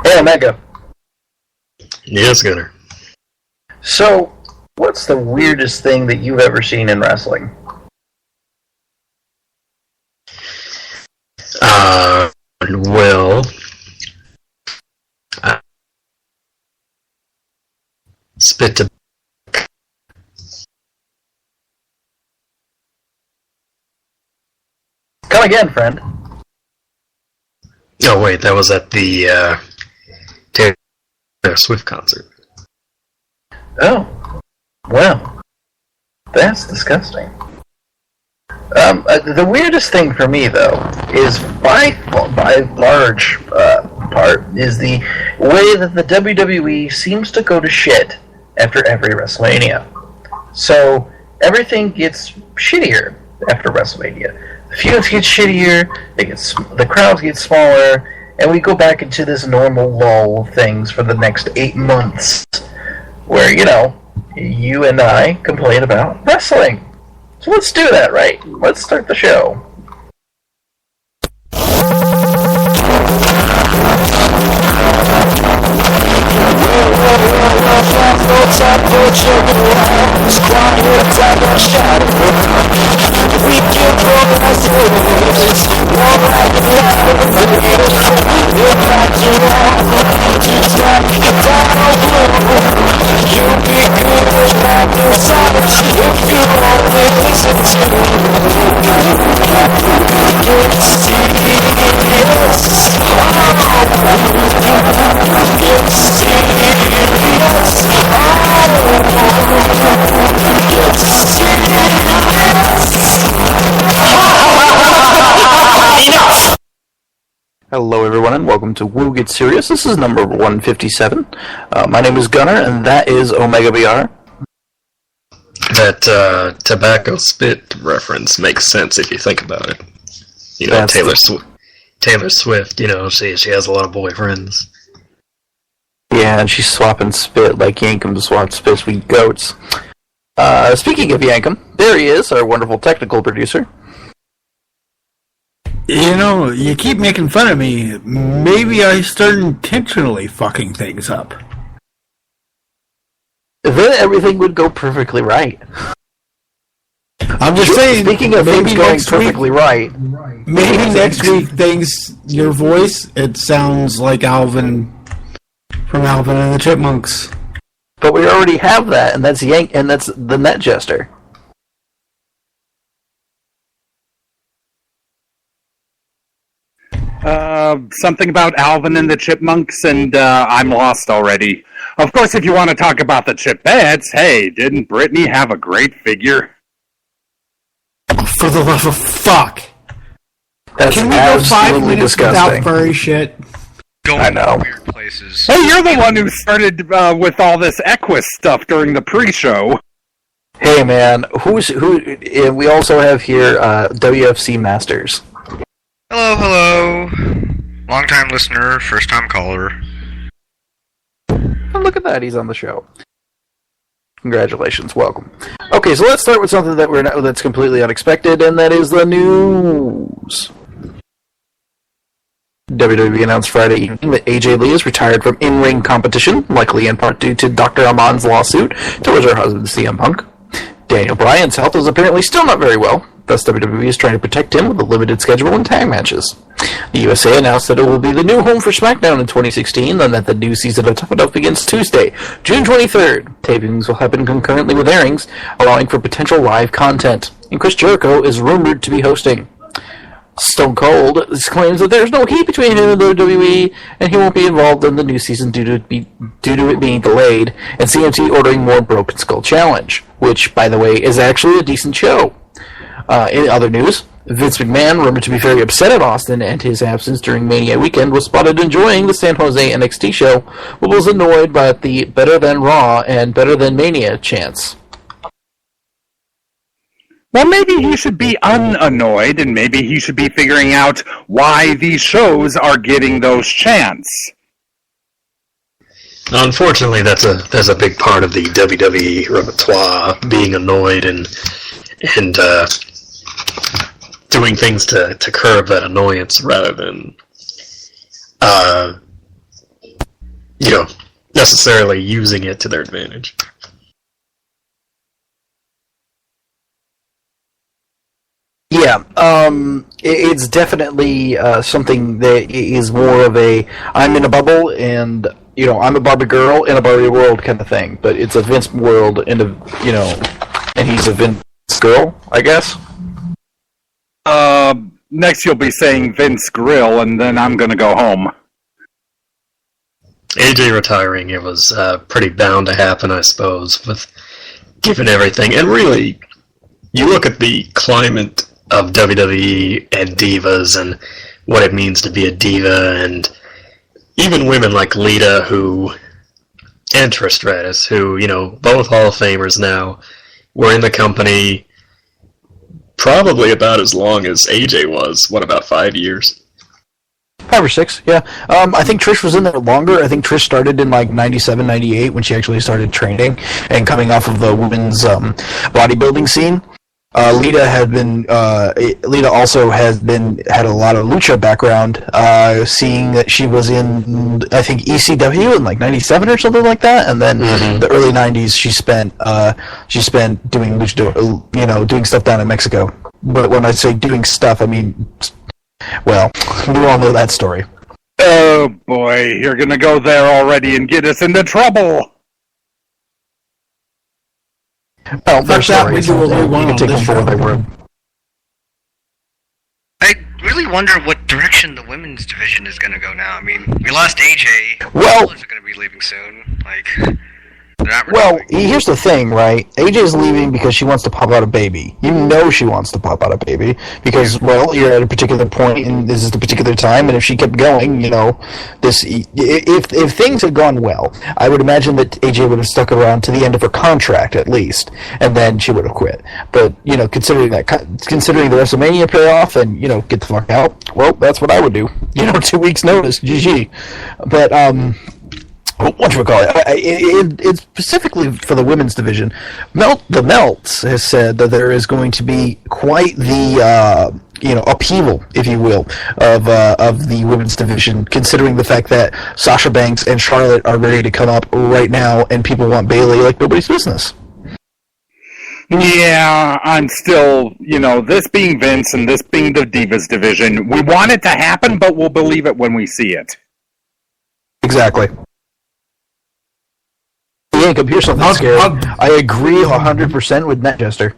Hey, Omega. Yes, Gunner. So, what's the weirdest thing that you've ever seen in wrestling? Well, spit to... Come again, friend. Oh, wait, that was at the, Taylor Swift concert. Oh. Well. That's disgusting. The weirdest thing for me, though, is by large part, is the way that the WWE seems to go to shit after every WrestleMania. So, everything gets shittier after WrestleMania. The feuds get shittier, the crowds get smaller, and we go back into this normal lull of things for the next 8 months, where, you and I complain about wrestling. So let's do that, right? Let's start the show. Hello everyone and welcome to Woo Get Serious. This is number 157. My name is Gunner and that is Omega BR. That tobacco spit reference makes sense if you think about it. Taylor Swift, she has a lot of boyfriends. Yeah, and she's swapping spit like Yankum swapped spit with goats. Speaking of Yankum, there he is, our wonderful technical producer. You keep making fun of me. Maybe I start intentionally fucking things up. Then everything would go perfectly right. I'm just saying. Speaking of things going perfectly right, maybe next week your voice, it sounds like Alvin from Alvin and the Chipmunks. But we already have that, and that's that's the Net Jester. Something about Alvin and the Chipmunks, and I'm lost already. Of course, if you want to talk about the Chipettes, hey, didn't Britney have a great figure? For the love of fuck! That's Can we go 5 minutes disgusting. without furry shit? I know. Weird places. Hey, you're the one who started with all this Equus stuff during the pre-show. Hey man, who? We also have here WFC Masters. Hello. Long-time listener, first-time caller. Oh, look at that, he's on the show. Congratulations, welcome. Okay, so let's start with something that's completely unexpected, and that is the news. WWE announced Friday evening that AJ Lee is retired from in-ring competition, likely in part due to Dr. Aman's lawsuit towards her husband CM Punk. Daniel Bryan's health is apparently still not very well, thus WWE is trying to protect him with a limited schedule and tag matches. The USA announced that it will be the new home for SmackDown in 2016, and that the new season of Tough Enough begins Tuesday, June 23rd. Tapings will happen concurrently with airings, allowing for potential live content, and Chris Jericho is rumored to be hosting. Stone Cold claims that there's no heat between him and WWE, and he won't be involved in the new season due to it being delayed, and CMT ordering more Broken Skull Challenge, which, by the way, is actually a decent show. In other news, Vince McMahon, rumored to be very upset at Austin and his absence during Mania weekend, was spotted enjoying the San Jose NXT show, but was annoyed by the better than Raw and better than Mania chants. Well, maybe he should be unannoyed, and maybe he should be figuring out why these shows are getting those chants. Unfortunately, that's a big part of the WWE repertoire, being annoyed and doing things to curb that annoyance rather than necessarily using it to their advantage. Yeah, it's definitely something that is more of a I'm in a bubble and I'm a Barbie girl in a Barbie world kind of thing. But it's a Vince world and and he's a Vince girl, I guess. Next you'll be saying Vince Grill, and then I'm gonna go home. AJ retiring, it was pretty bound to happen, I suppose, with given everything. And really, you look at the climate of WWE and divas and what it means to be a diva, and even women like Lita and Trish Stratus, who, both Hall of Famers now, were in the company probably about as long as AJ was. What, about 5 years? 5 or 6, yeah. I think Trish was in there longer. I think Trish started in like 97, 98 when she actually started training and coming off of the women's bodybuilding scene. Lita also had a lot of lucha background, seeing that she was in, I think, ECW in like 97 or something like that, and then the early 90s she spent doing lucha, doing stuff down in Mexico. But when I say doing stuff, I mean, well, we all know that story. Oh boy, you're gonna go there already and get us into trouble. Well, their that we stories, do what we you want can on take this them for what they were. I really wonder what direction the women's division is going to go now. I mean, we lost AJ. Well- The are going to be leaving soon. Like, they're not Well, renewing. here's the thing, right? AJ's leaving because she wants to pop out a baby. You know she wants to pop out a baby because, well, you're at a particular point and this is the particular time, and if she kept going, if things had gone well, I would imagine that AJ would have stuck around to the end of her contract at least, and then she would have quit. But, considering the WrestleMania payoff and, get the fuck out, well, that's what I would do. 2 weeks notice, GG. But, it's specifically for the women's division. The Melts has said that there is going to be quite the upheaval, if you will, of the women's division, considering the fact that Sasha Banks and Charlotte are ready to come up right now, and people want Bayley like nobody's business. Yeah, I'm still, this being Vince and this being the Divas division, we want it to happen, but we'll believe it when we see it. Exactly. Jacob, here's something scary. I agree 100% with Netjester.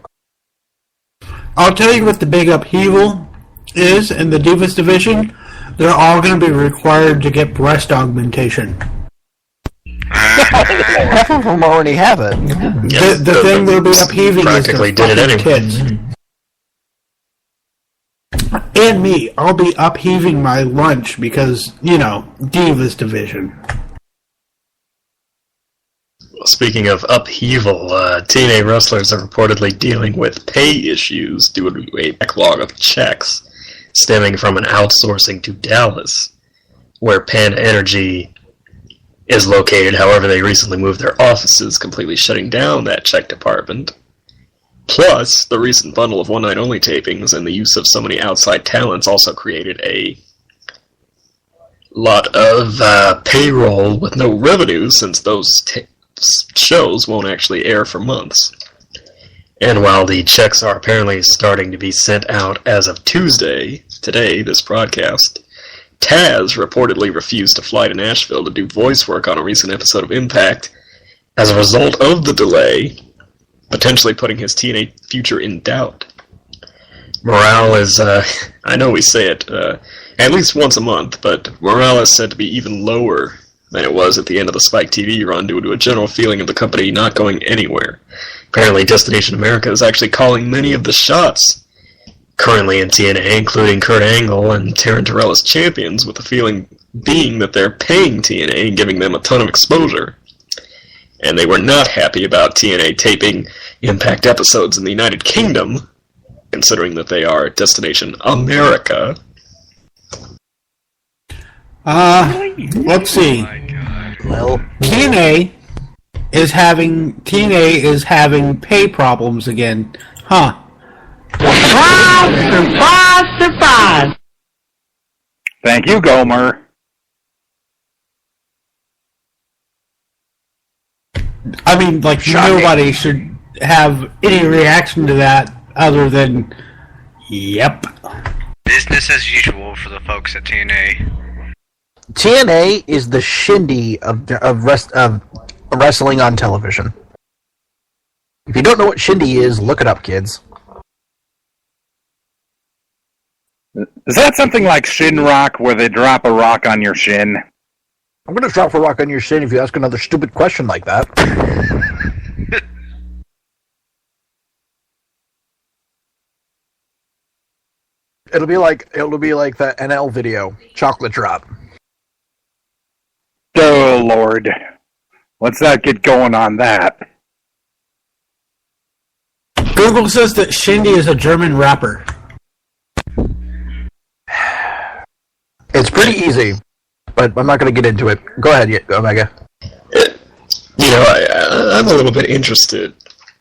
I'll tell you what the big upheaval is in the Divas division. They're all going to be required to get breast augmentation. Half of them already have it. The thing they'll be upheaving is practically the did it fucking anyway. kids. And me, I'll be upheaving my lunch because, Divas division. Speaking of upheaval, TNA wrestlers are reportedly dealing with pay issues due to a backlog of checks stemming from an outsourcing to Dallas, where Panda Energy is located. However, they recently moved their offices, completely shutting down that check department. Plus, the recent bundle of one-night-only tapings and the use of so many outside talents also created a lot of payroll with no revenue, since those shows won't actually air for months. And while the checks are apparently starting to be sent out as of Tuesday, today, this broadcast, Taz reportedly refused to fly to Nashville to do voice work on a recent episode of Impact as a result of the delay, potentially putting his TNA future in doubt. Morale is, I know we say it at least once a month, but morale is said to be even lower than it was at the end of the Spike TV run due to a general feeling of the company not going anywhere. Apparently, Destination America is actually calling many of the shots currently in TNA, including Kurt Angle and Taryn Terrell as champions, with the feeling being that they're paying TNA and giving them a ton of exposure. And they were not happy about TNA taping Impact episodes in the United Kingdom, considering that they are Destination America. Let's see. Well, TNA is having pay problems again. Huh. Surprise, surprise! Thank you, Gomer. I mean, like, Shocking. nobody should have any reaction to that other than, yep. Business as usual for the folks at TNA. TNA is the shindy of wrestling on television. If you don't know what shindy is, look it up, kids. Is that something like shin rock, where they drop a rock on your shin? I'm going to drop a rock on your shin if you ask another stupid question like that. It'll be like that NL video, chocolate drop. Oh, Lord. Let's not get going on that. Google says that Shindy is a German rapper. It's pretty easy, but I'm not going to get into it. Go ahead, Omega. I'm a little bit interested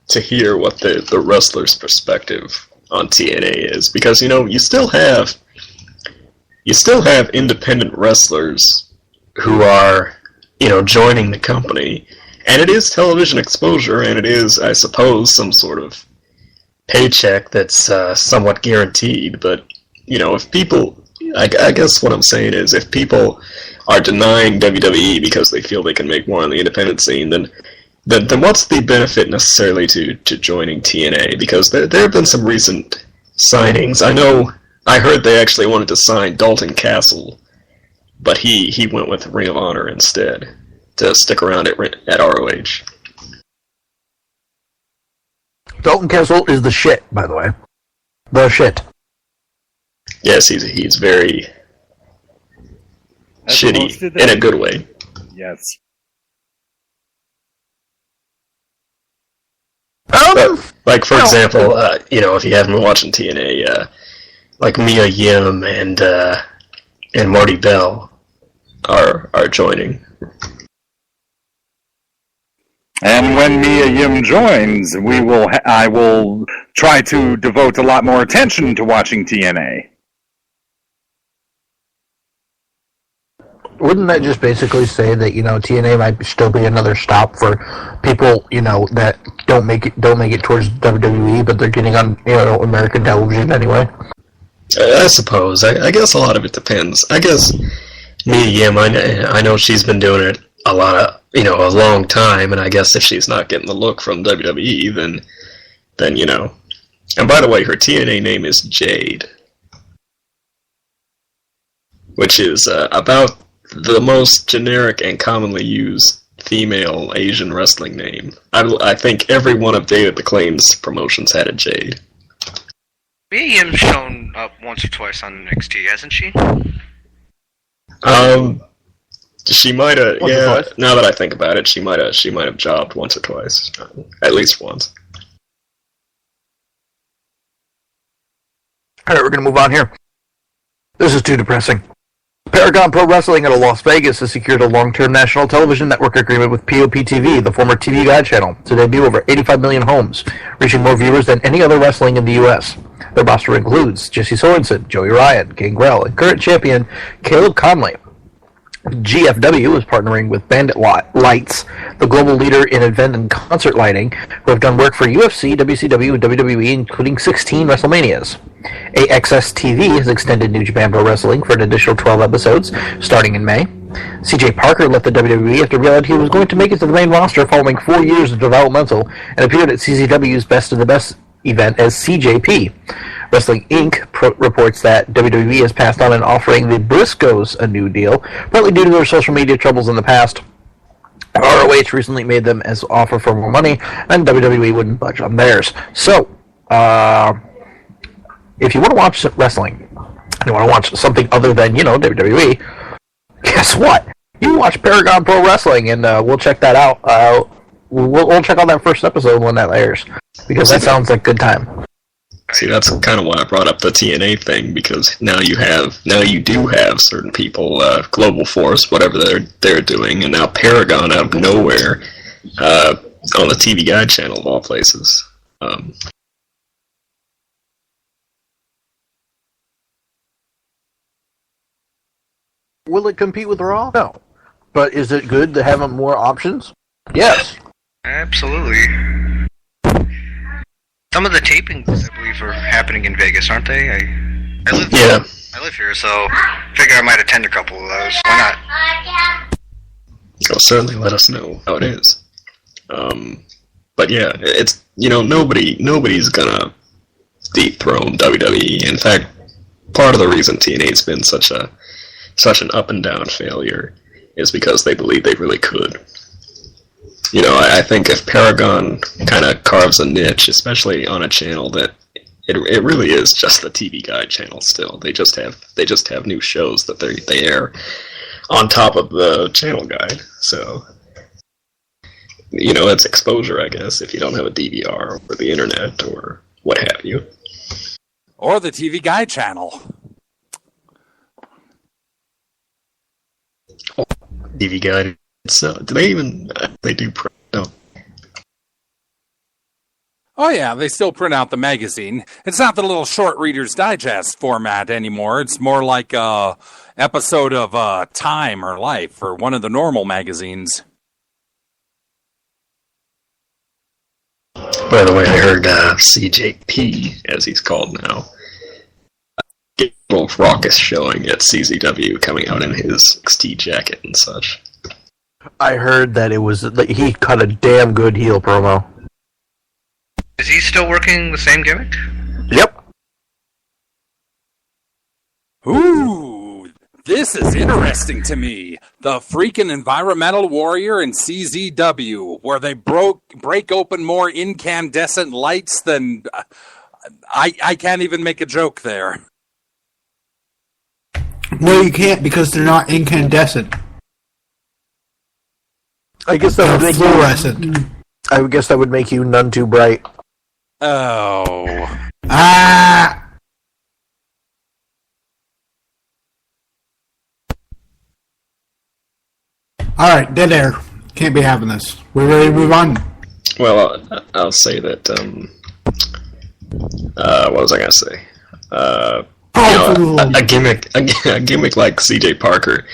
to hear what the wrestler's perspective on TNA is, because you still have independent wrestlers who are joining the company, and it is television exposure, and it is, I suppose, some sort of paycheck that's somewhat guaranteed. But if people, I guess what I'm saying is, if people are denying WWE because they feel they can make more on the independent scene, then what's the benefit necessarily to joining TNA? Because there have been some recent signings. I heard they actually wanted to sign Dalton Castle, but he went with Ring of Honor instead to stick around at ROH. Dalton Castle is the shit, by the way. The shit. Yes, he's very As shitty opposed to in a good way. Yes. But, like, for example, if you haven't been watching TNA, like Mia Yim and Marty Bell are joining. And when Mia Yim joins, I will try to devote a lot more attention to watching TNA. Wouldn't that just basically say that TNA might still be another stop for people that don't make it towards WWE, but they're getting on American television anyway? I suppose. I guess a lot of it depends. I guess Mia Yim, I know she's been doing it a long time, and I guess if she's not getting the look from WWE, then. And by the way, her TNA name is Jade, which is about the most generic and commonly used female Asian wrestling name. I think every one of David McLean's promotions had a Jade. Mia Yim's shown up once or twice on NXT, hasn't she? She might have. Once or Yeah. twice? Now that I think about it, she might have jobbed once or twice, at least once. All right, we're going to move on here. This is too depressing. Paragon Pro Wrestling out of Las Vegas has secured a long-term national television network agreement with POP-TV, the former TV Guide channel, to debut over 85 million homes, reaching more viewers than any other wrestling in the U.S. Their roster includes Jesse Sorensen, Joey Ryan, Gangrel, and current champion Caleb Conley. GFW is partnering with Bandit Lights, the global leader in event and concert lighting, who have done work for UFC, WCW, and WWE, including 16 WrestleManias. AXS TV has extended New Japan Pro Wrestling for an additional 12 episodes, starting in May. CJ Parker left the WWE after realizing he was going to make it to the main roster following 4 years of developmental, and appeared at CZW's Best of the Best event as CJP. Wrestling Inc. reports that WWE has passed on an offering the Briscoes a new deal, partly due to their social media troubles in the past. ROH recently made them as offer for more money, and WWE wouldn't budge on theirs. So, if you want to watch wrestling, and you want to watch something other than, WWE, guess what? You can watch Paragon Pro Wrestling, and we'll check that out. We'll check out that first episode when that airs, because that sounds like a good time. See, that's kind of why I brought up the TNA thing, because now you do have certain people, Global Force, whatever they're doing, and now Paragon out of nowhere on the TV Guide channel of all places. Will it compete with Raw? No. But is it good to have more options? Yes. Absolutely. Some of the tapings, I believe, are happening in Vegas, aren't they? I live Yeah. I live here, so figure I might attend a couple of those. Why not? Well, certainly let us know how it is. But yeah, it's nobody's gonna dethrone WWE. In fact, part of the reason TNA's been such an up and down failure is because they believe they really could. I think if Paragon kind of carves a niche, especially on a channel that it really is just the TV Guide channel still. They just have new shows that they air on top of the channel guide. So it's exposure, I guess, if you don't have a DVR or the internet or what have you. Or the TV Guide channel. TV Guide. So do they even they do? No. Oh yeah, they still print out the magazine. It's not the little short Reader's Digest format anymore. It's more like a episode of Time or Life or one of the normal magazines. By the way, I heard CJP, as he's called now, get a little raucous showing at CZW coming out in his XT jacket and such. I heard that he cut a damn good heel promo. Is he still working the same gimmick? Yep. Ooh, this is interesting to me. The freaking Environmental Warrior in CZW, where they break open more incandescent lights than... I can't even make a joke there. No, you can't because they're not incandescent. I guess that would make fluorescent. I would guess that would make you none too bright. Oh. Ah! Alright, dead air. Can't be having this. We're ready to move on. Well, I'll say that, what was I going to say? A gimmick like CJ Parker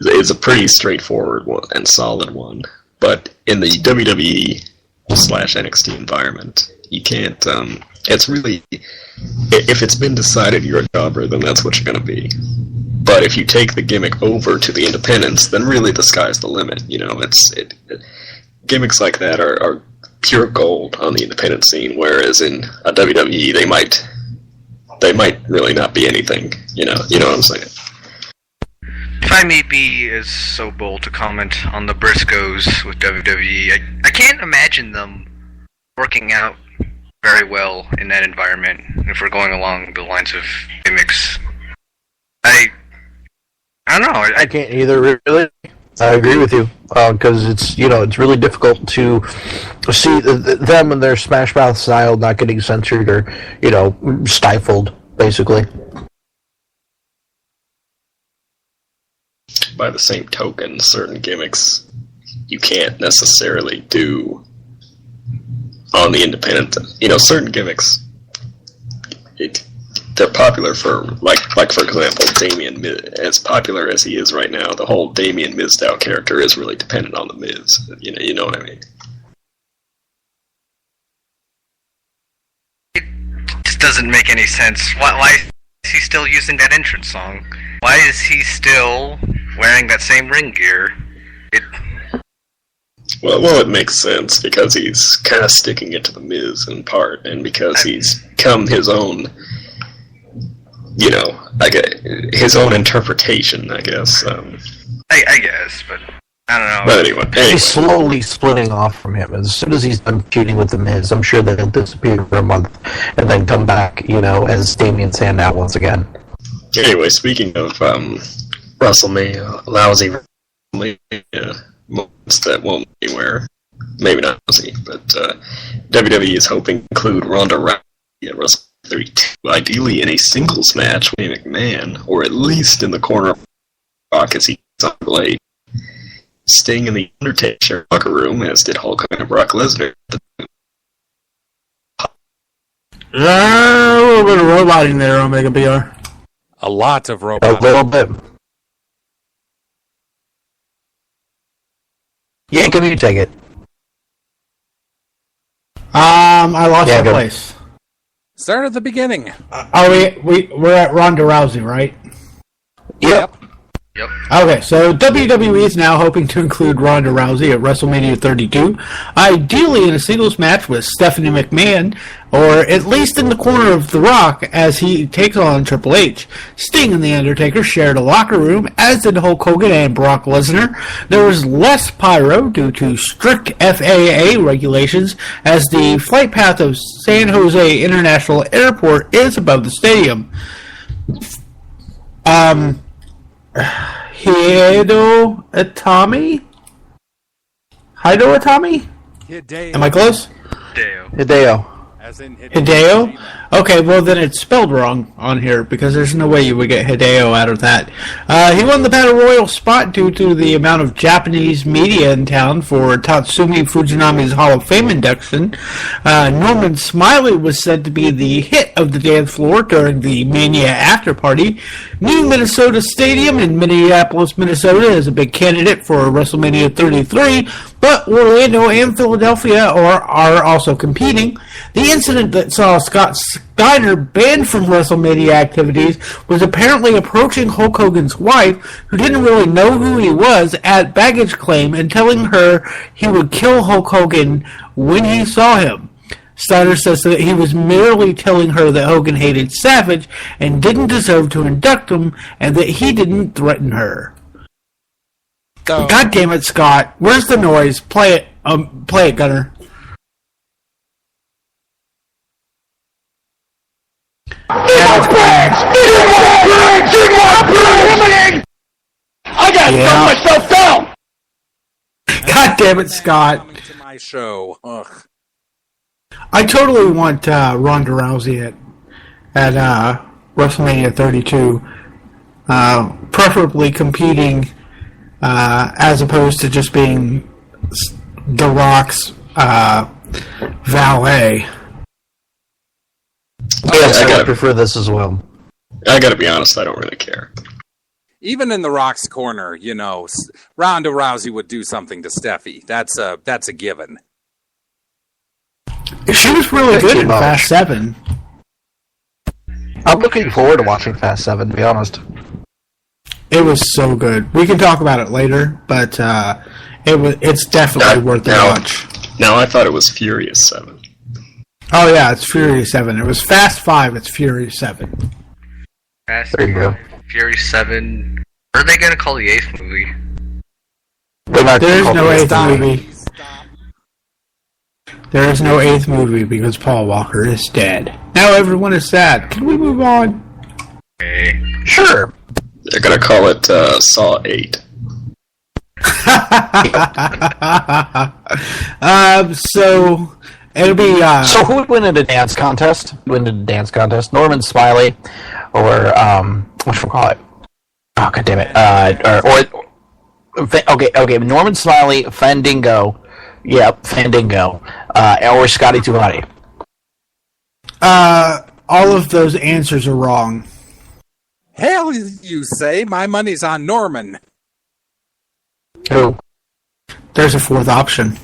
is a pretty straightforward one and solid one. But in the WWE/NXT environment, you can't, it's really, if it's been decided you're a jobber, then that's what you're going to be. But if you take the gimmick over to the independents, then really the sky's the limit. Gimmicks like that are pure gold on the independent scene, whereas in a WWE, they might really not be anything. You know what I'm saying? If I may be as so bold to comment on the Briscoes with WWE, I can't imagine them working out very well in that environment. If we're going along the lines of gimmicks, I don't know. I can't either, really. I agree with you, because it's really difficult to see them and their Smash Mouth style not getting censored or stifled, basically. By the same token, certain gimmicks you can't necessarily do on the independent. Certain gimmicks, they're popular for, like for example, Damien Miz. As popular as he is right now, the whole Damien Mizdow character is really dependent on the Miz. You know what I mean? It just doesn't make any sense. Why is he still using that entrance song? Why is he still wearing that same ring gear? Well, it makes sense because he's kind of sticking it to the Miz in part, and because he's come his own, his own interpretation, I guess. I guess, but I don't know. But anyway. He's slowly splitting off from him. As soon as he's done feuding with the Miz, I'm sure that he'll disappear for a month and then come back, as Damien Sandow once again. Anyway, speaking of WrestleMania, lousy WrestleMania moments that won't be anywhere. Maybe not lousy, but WWE is hoping to include Ronda Rousey at WrestleMania 32, ideally in a singles match with McMahon, or at least in the corner of Rock as he gets on the blade. Staying in the Undertaker locker room, as did Hulk Hogan and Brock Lesnar. A little bit of roboting there, Omega BR. A lot of A robots. little bit. Yeah, can you take it? I lost Yeah, my go. place. Start at the beginning. We're at Ronda Rousey, right? Yep. Yep. Okay, so WWE is now hoping to include Ronda Rousey at WrestleMania 32, ideally in a singles match with Stephanie McMahon, or at least in the corner of The Rock as he takes on Triple H. Sting and The Undertaker shared a locker room, as did Hulk Hogan and Brock Lesnar. There was less pyro due to strict FAA regulations, as the flight path of San Jose International Airport is above the stadium. Hideo Itami? Hideo. Am I close? Hideo. As in Hideo? Okay, well then it's spelled wrong on here because there's no way you would get Hideo out of that. He won the Battle Royal spot due to the amount of Japanese media in town for Tatsumi Fujinami's Hall of Fame induction. Norman Smiley was said to be the hit of the dance floor during the Mania after party. New Minnesota Stadium in Minneapolis, Minnesota is a big candidate for WrestleMania 33, but Orlando and Philadelphia are also competing. The incident that saw Scott Steiner banned from WrestleMania activities was apparently approaching Hulk Hogan's wife, who didn't really know who he was, at baggage claim and telling her he would kill Hulk Hogan when he saw him. Steiner says that he was merely telling her that Hogan hated Savage and didn't deserve to induct him, and that he didn't threaten her. So, God damn it, Scott. Where's the noise? Play it, Gunner. I gotta calm myself down! God damn it, Scott. coming to my show. Ugh. I totally want Ronda Rousey at WrestleMania 32, preferably competing as opposed to just being The Rock's valet. Yes, I I gotta- would prefer this as well. I gotta be honest, I don't really care. Even in The Rock's corner, you know, Ronda Rousey would do something to Steffi. That's a given. She was really good in much. Fast 7. I'm looking forward to watching Fast 7, to be honest. It was so good. We can talk about it later, but it's definitely worth the watch. Now I thought it was Furious 7. Oh yeah, it's Furious 7. It was Fast 5, it's Furious 7. Fast There you go. Fury 7. What are they gonna call the 8th movie? They're not There's called no this. 8th movie. There is no 8th movie because Paul Walker is dead. Now everyone is sad. Can we move on? Okay. Sure. They're gonna call it Saw 8. So it'll be So who would win in a dance contest? Norman Smiley, or what should we call it? Oh, god damn it! Okay. Norman Smiley, Fandango. Yep, Fandango. Or Scotty 2 Hotty. all of those answers are wrong. Hell, you say? My money's on Norman. Who? There's a fourth option.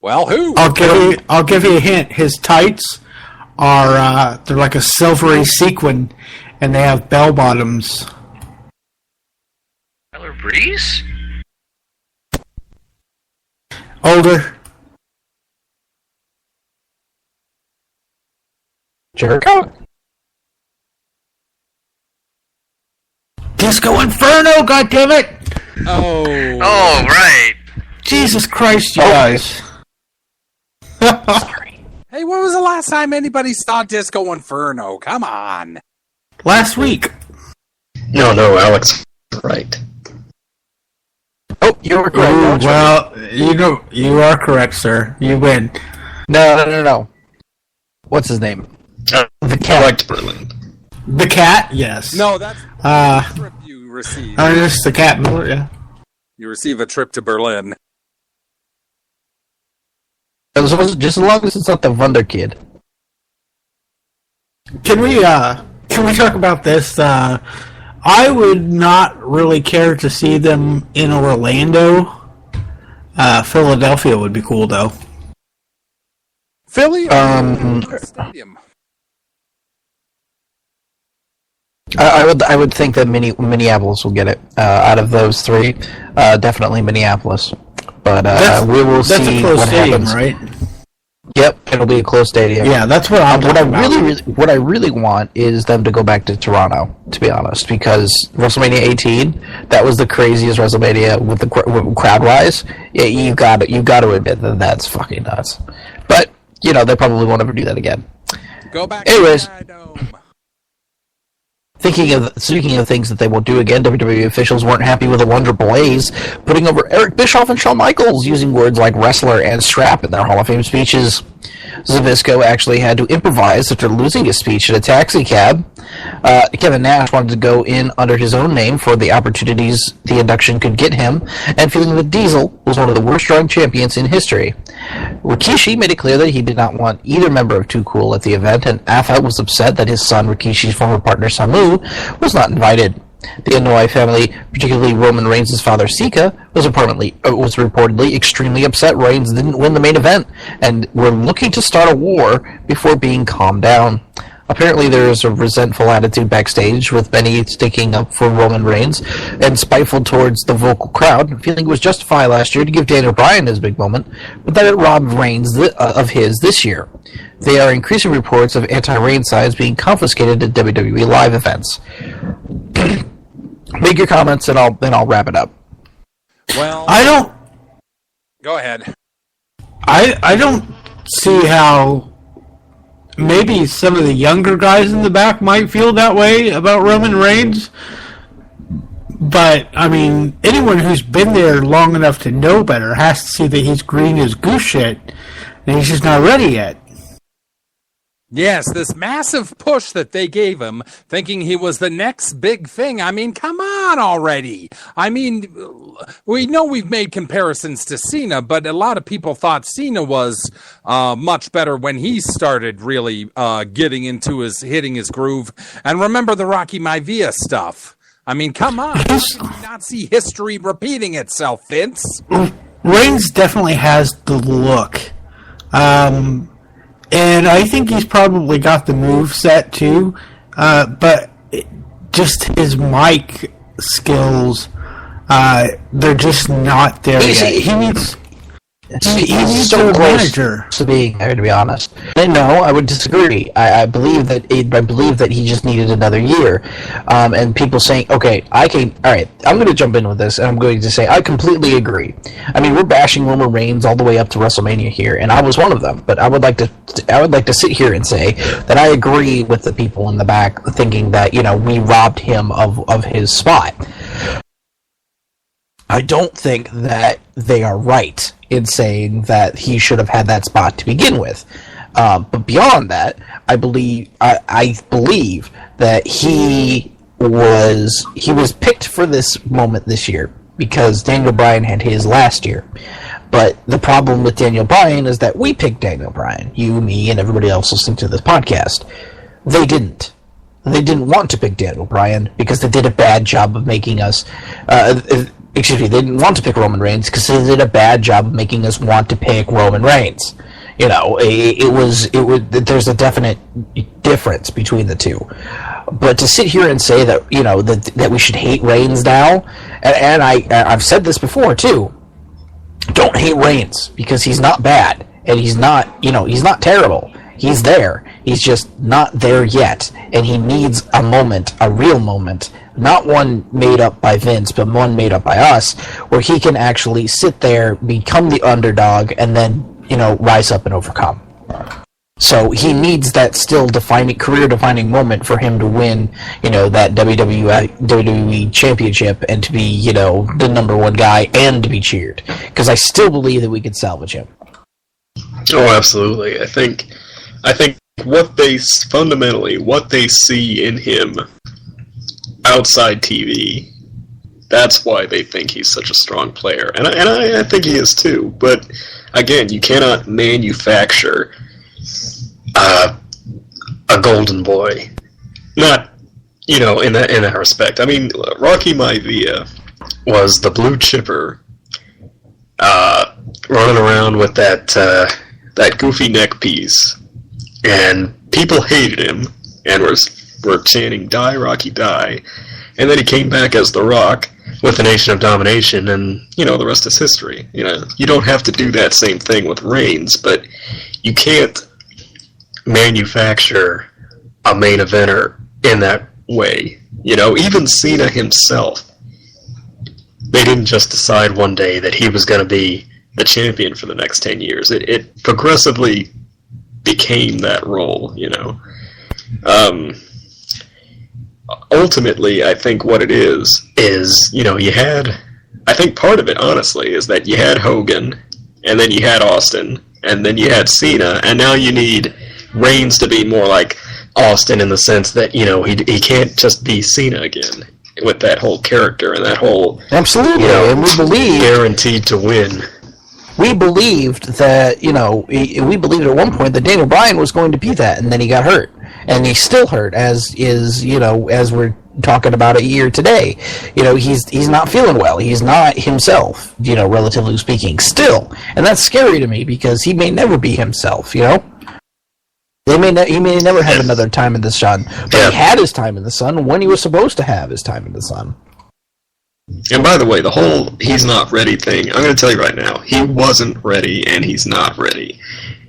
Well, who? I'll give you a hint. His tights are they're like a silvery sequin, and they have bell bottoms. Tyler Breeze? Older. Jericho? Disco Inferno, goddammit! Oh. Oh, right. Jesus Christ, you guys. Sorry. Hey, when was the last time anybody saw Disco Inferno? Come on. Last week. No, Alex, right. Oh, you were correct. Ooh, Alex. well, you are correct, sir. You win. No. What's his name? The cat. I liked Berlin. The cat, yes. No, that's Uh, the trip you receive. just the cat, yeah. You receive a trip to Berlin. Just as long as it's not the Wonder Kid. Can we talk about this? I would not really care to see them in Orlando. Philadelphia would be cool, though. Philly or Stadium? I would think that Minneapolis will get it out of those three. Definitely Minneapolis, but we will see that's a close what stadium, happens. right? Yep, it'll be a close stadium. Yeah, that's what I'm talking about. What I really want is them to go back to Toronto, to be honest, because WrestleMania 18, that was the craziest WrestleMania with the crowd-wise. Yeah, you got to admit that that's fucking nuts. But they probably won't ever do that again. Go back. Anyways. To the Dome. Speaking of things that they won't do again, WWE officials weren't happy with the Wonder Blaze putting over Eric Bischoff and Shawn Michaels using words like wrestler and strap in their Hall of Fame speeches. Zbyszko actually had to improvise after losing his speech in a taxi cab. Kevin Nash wanted to go in under his own name for the opportunities the induction could get him, and feeling that Diesel was one of the worst-run champions in history. Rikishi made it clear that he did not want either member of Too Cool at the event, and Afa was upset that his son, Rikishi's former partner Samu, was not invited. The Anoa'i family, particularly Roman Reigns' father Sika, was reportedly extremely upset Reigns didn't win the main event, and were looking to start a war before being calmed down. Apparently there is a resentful attitude backstage, with many sticking up for Roman Reigns, and spiteful towards the vocal crowd, feeling it was justified last year to give Daniel Bryan his big moment, but that it robbed Reigns of his this year. There are increasing reports of anti-Reigns signs being confiscated at WWE live events. Make your comments, and I'll wrap it up. Well, Go ahead. I don't see how. Maybe some of the younger guys in the back might feel that way about Roman Reigns. But, I mean, anyone who's been there long enough to know better has to see that he's green as goose shit, and he's just not ready yet. Yes, this massive push that they gave him, thinking he was the next big thing. I mean, come on already. I mean, we know we've made comparisons to Cena, but a lot of people thought Cena was much better when he started really getting into hitting his groove. And remember the Rocky Maivia stuff. I mean, come on. How did you not see history repeating itself, Vince? Reigns definitely has the look. And I think he's probably got the move set too, but just his mic skills, they're just not there yet. He needs so close to being there, to be honest. And no, I would disagree. I believe that he just needed another year. And people saying, okay, all right, I'm going to jump in with this, and I'm going to say I completely agree. I mean, we're bashing Roman Reigns all the way up to WrestleMania here, and I was one of them. But I would like to sit here and say that I agree with the people in the back thinking that we robbed him of his spot. I don't think that they are right in saying that he should have had that spot to begin with. But beyond that, I believe that he was picked for this moment this year because Daniel Bryan had his last year. But the problem with Daniel Bryan is that we picked Daniel Bryan, you, me, and everybody else listening to this podcast. They didn't. They didn't want to pick Daniel Bryan because they did a bad job of making us... they didn't want to pick Roman Reigns because they did a bad job of making us want to pick Roman Reigns. There's a definite difference between the two. But to sit here and say that, that we should hate Reigns now, and I've said this before too, don't hate Reigns because he's not bad, and he's not terrible. He's there. He's just not there yet. And he needs a moment, a real moment, not one made up by Vince, but one made up by us, where he can actually sit there, become the underdog, and then, rise up and overcome. So he needs that still career-defining moment for him to win, that WWE Championship and to be, the number one guy and to be cheered. Because I still believe that we could salvage him. Oh, absolutely. I think what they see in him outside TV, that's why they think he's such a strong player. And I think he is too. But again, you cannot manufacture a golden boy. Not, in that respect. I mean, Rocky Maivia was the blue chipper running around with that that goofy neck piece, and people hated him and were chanting "Die Rocky Die," and then he came back as The Rock with the Nation of Domination, and the rest is history. You don't have to do that same thing with Reigns, but you can't manufacture a main eventer in that way. Even Cena himself, they didn't just decide one day that he was going to be the champion for the next 10 years. It progressively became that role, Ultimately, I think what it is, you had, I think part of it, honestly, is that you had Hogan, and then you had Austin, and then you had Cena, and now you need Reigns to be more like Austin in the sense that, he can't just be Cena again with that whole character and that whole... Absolutely, and we believe... Guaranteed to win. We believed that, we believed at one point that Daniel Bryan was going to be that, and then he got hurt. And he's still hurt, as we're talking about it here today. He's not feeling well. He's not himself, relatively speaking, still. And that's scary to me, because he may never be himself, He may never have another time in the sun. But he had his time in the sun when he was supposed to have his time in the sun. And by the way, the whole he's not ready thing, I'm going to tell you right now, he wasn't ready and he's not ready.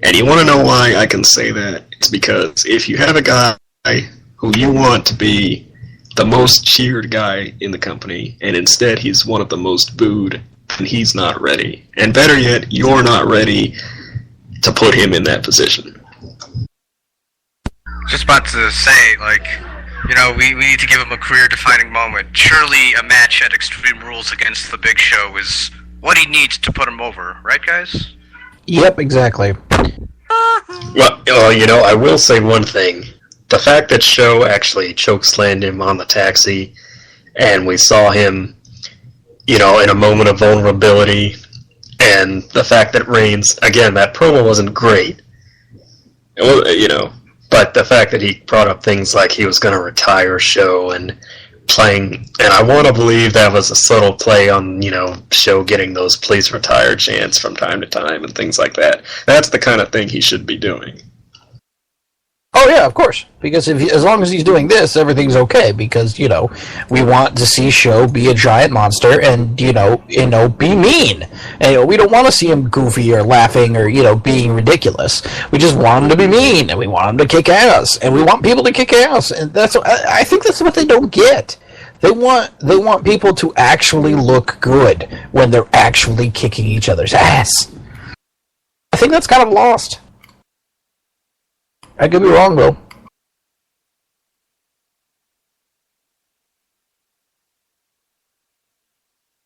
And you want to know why I can say that? It's because if you have a guy who you want to be the most cheered guy in the company, and instead he's one of the most booed, and he's not ready. And better yet, you're not ready to put him in that position. Just about to say, we need to give him a career-defining moment. Surely a match at Extreme Rules against the Big Show is what he needs to put him over, right, guys? Yep, exactly. Well, I will say one thing. The fact that Show actually chokeslammed him on the taxi, and we saw him, in a moment of vulnerability, and the fact that Reigns, again, that promo wasn't great. But the fact that he brought up things like he was going to retire Show and playing, and I want to believe that was a subtle play on, Show getting those "please retire" chants from time to time and things like that. That's the kind of thing he should be doing. Oh yeah, of course. Because as long as he's doing this, everything's okay. Because we want to see Show be a giant monster and be mean. And we don't want to see him goofy or laughing or being ridiculous. We just want him to be mean, and we want him to kick ass, and we want people to kick ass. And I think that's what they don't get. They want people to actually look good when they're actually kicking each other's ass. I think that's kind of lost. I could be wrong, though.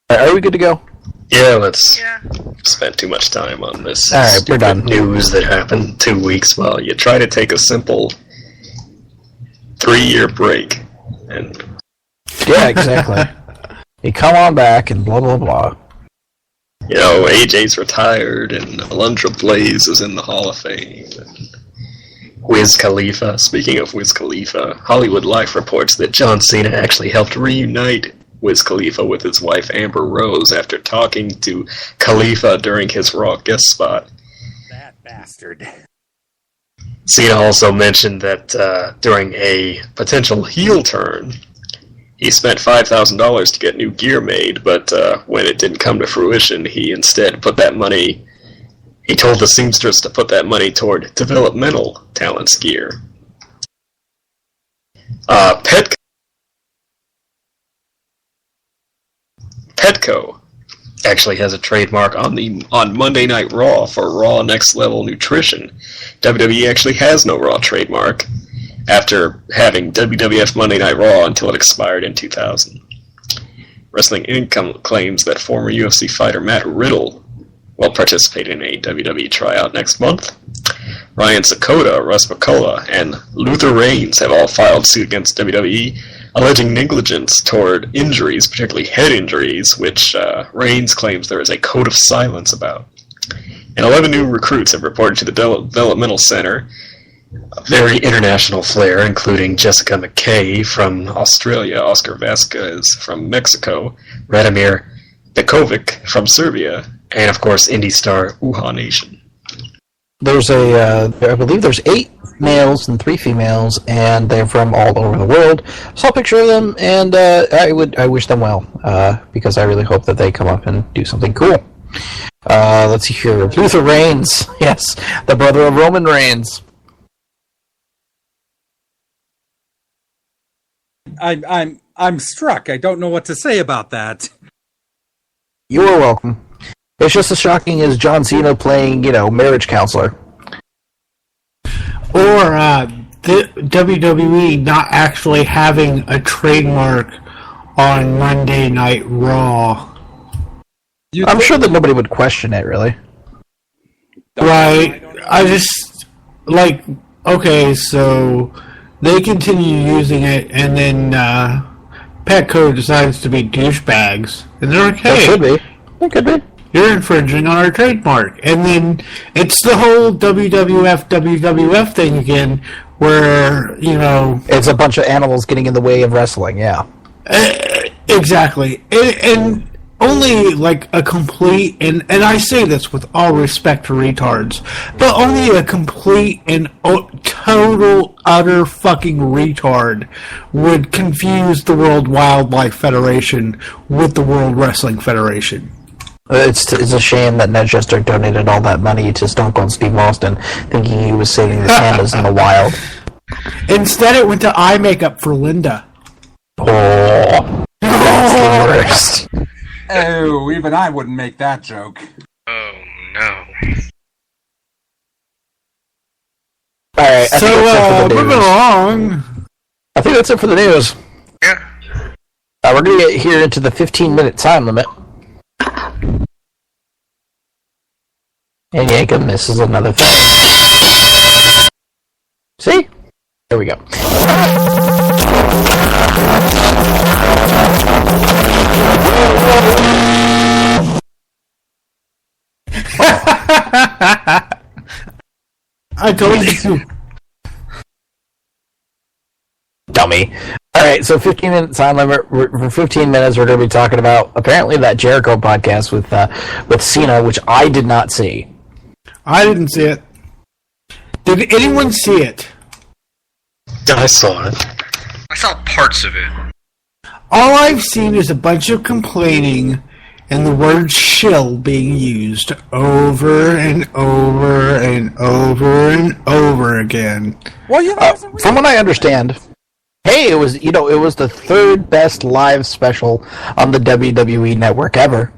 Are we good to go? Yeah, let's spend too much time on this we're done. News that happened 2 weeks while you try to take a simple 3-year break. And yeah, exactly. You come on back and blah, blah, blah. AJ's retired and Alundra Blaze is in the Hall of Fame. Wiz Khalifa, speaking of Wiz Khalifa, Hollywood Life reports that John Cena actually helped reunite Wiz Khalifa with his wife Amber Rose after talking to Khalifa during his Raw guest spot. That bastard. Cena also mentioned that during a potential heel turn, he spent $5,000 to get new gear made, but when it didn't come to fruition, he instead put that money... He told the seamstress to put that money toward developmental talent's gear. Petco actually has a trademark on Monday Night Raw for Raw Next Level Nutrition. WWE actually has no Raw trademark after having WWF Monday Night Raw until it expired in 2000. Wrestling Inc. claims that former UFC fighter Matt Riddle will participate in a WWE tryout next month. Ryan Sakota, Russ McCullough, and Luther Reigns have all filed suit against WWE, alleging negligence toward injuries, particularly head injuries, which Reigns claims there is a code of silence about. And 11 new recruits have reported to the developmental center, a very international flair, including Jessica McKay from Australia, Oscar Vasquez from Mexico, Radomir Bekovic from Serbia, and, of course, indie star Uha Nation. There's I believe there's 8 males and 3 females, and they're from all over the world. Saw a picture of them, and I wish them well, because I really hope that they come up and do something cool. Let's see here. Luther Reigns, yes, the brother of Roman Reigns. I'm struck. I don't know what to say about that. You are welcome. It's just as shocking as John Cena playing, marriage counselor. Or the WWE not actually having a trademark on Monday Night Raw. I'm sure that nobody would question it, really. Right. I just, okay, so they continue using it, and then Petco decides to be douchebags. And they're like, hey, it could be. You're infringing on our trademark. And then it's the whole WWF thing again, where, It's a bunch of animals getting in the way of wrestling, yeah. Exactly. And only, a complete, and I say this with all respect to retards, but only a complete and total, utter fucking retard would confuse the World Wildlife Federation with the World Wrestling Federation. It's a shame that Ned Jester donated all that money to Stone Cold Steve Austin, thinking he was saving the pandas in the wild. Instead, it went to eye makeup for Linda. Oh, that's the worst. Oh, even I wouldn't make that joke. Oh, no. Alright, So, moving along. I think that's it for the news. Yeah. We're going to get here into the 15-minute time limit. And Yankum misses another thing. See? There we go. I told you. Dummy. Alright, so 15-minute time limit. For 15 minutes, we're going to be talking about, apparently, that Jericho podcast with Cena, which I did not see. I didn't see it. Did anyone see it? I saw it. I saw parts of it. All I've seen is a bunch of complaining and the word shill being used over and over and over and over again. Well, from what I understand, hey, it was the 3rd best live special on the WWE network ever.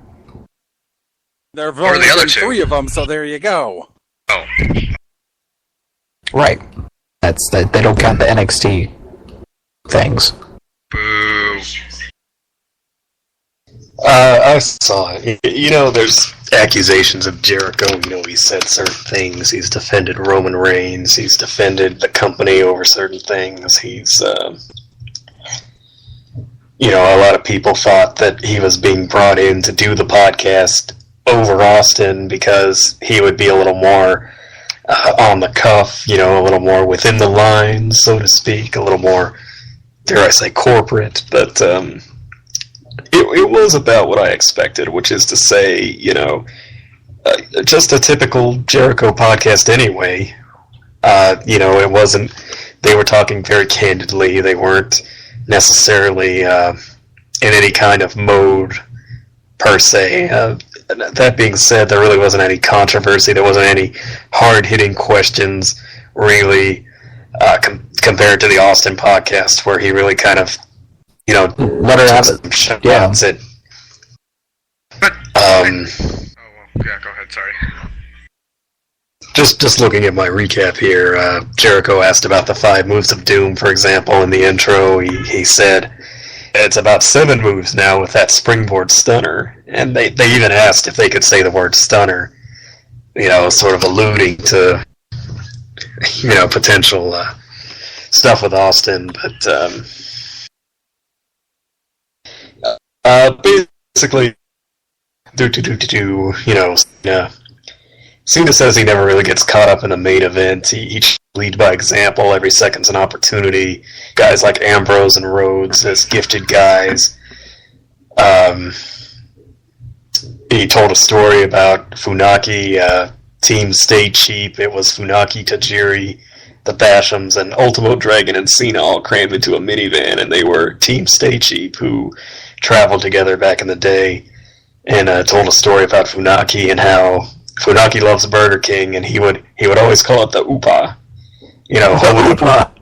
There have only been 3 of them, so there you go. Oh. Right. That's that. They don't count the NXT things. Boo. I saw it. There's accusations of Jericho. He said certain things. He's defended Roman Reigns. He's defended the company over certain things. He's, a lot of people thought that he was being brought in to do the podcast over Austin because he would be a little more on the cuff, a little more within the lines, so to speak, a little more, dare I say, corporate, but it was about what I expected, which is to say, just a typical Jericho podcast anyway. It wasn't, they were talking very candidly, they weren't necessarily in any kind of mode per se. That being said, there really wasn't any controversy. There wasn't any hard-hitting questions, really, compared to the Austin podcast, where he really kind of, let her have it. Yeah. It. But, oh, well, yeah, go ahead, sorry. Just looking at my recap here, Jericho asked about the 5 moves of doom, for example, in the intro. He said, it's about 7 moves now with that springboard stunner. And they even asked if they could say the word stunner, sort of alluding to, potential stuff with Austin. But basically, Cena says he never really gets caught up in a main event. He lead by example. Every second's an opportunity. Guys like Ambrose and Rhodes as gifted guys. He told a story about Funaki Team Stay Cheap. It was Funaki, Tajiri, the Bashams, and Ultimo Dragon and Cena all crammed into a minivan, and they were Team Stay Cheap, who traveled together back in the day, and told a story about Funaki and how Funaki loves Burger King, and he would always call it the Upa. Upa.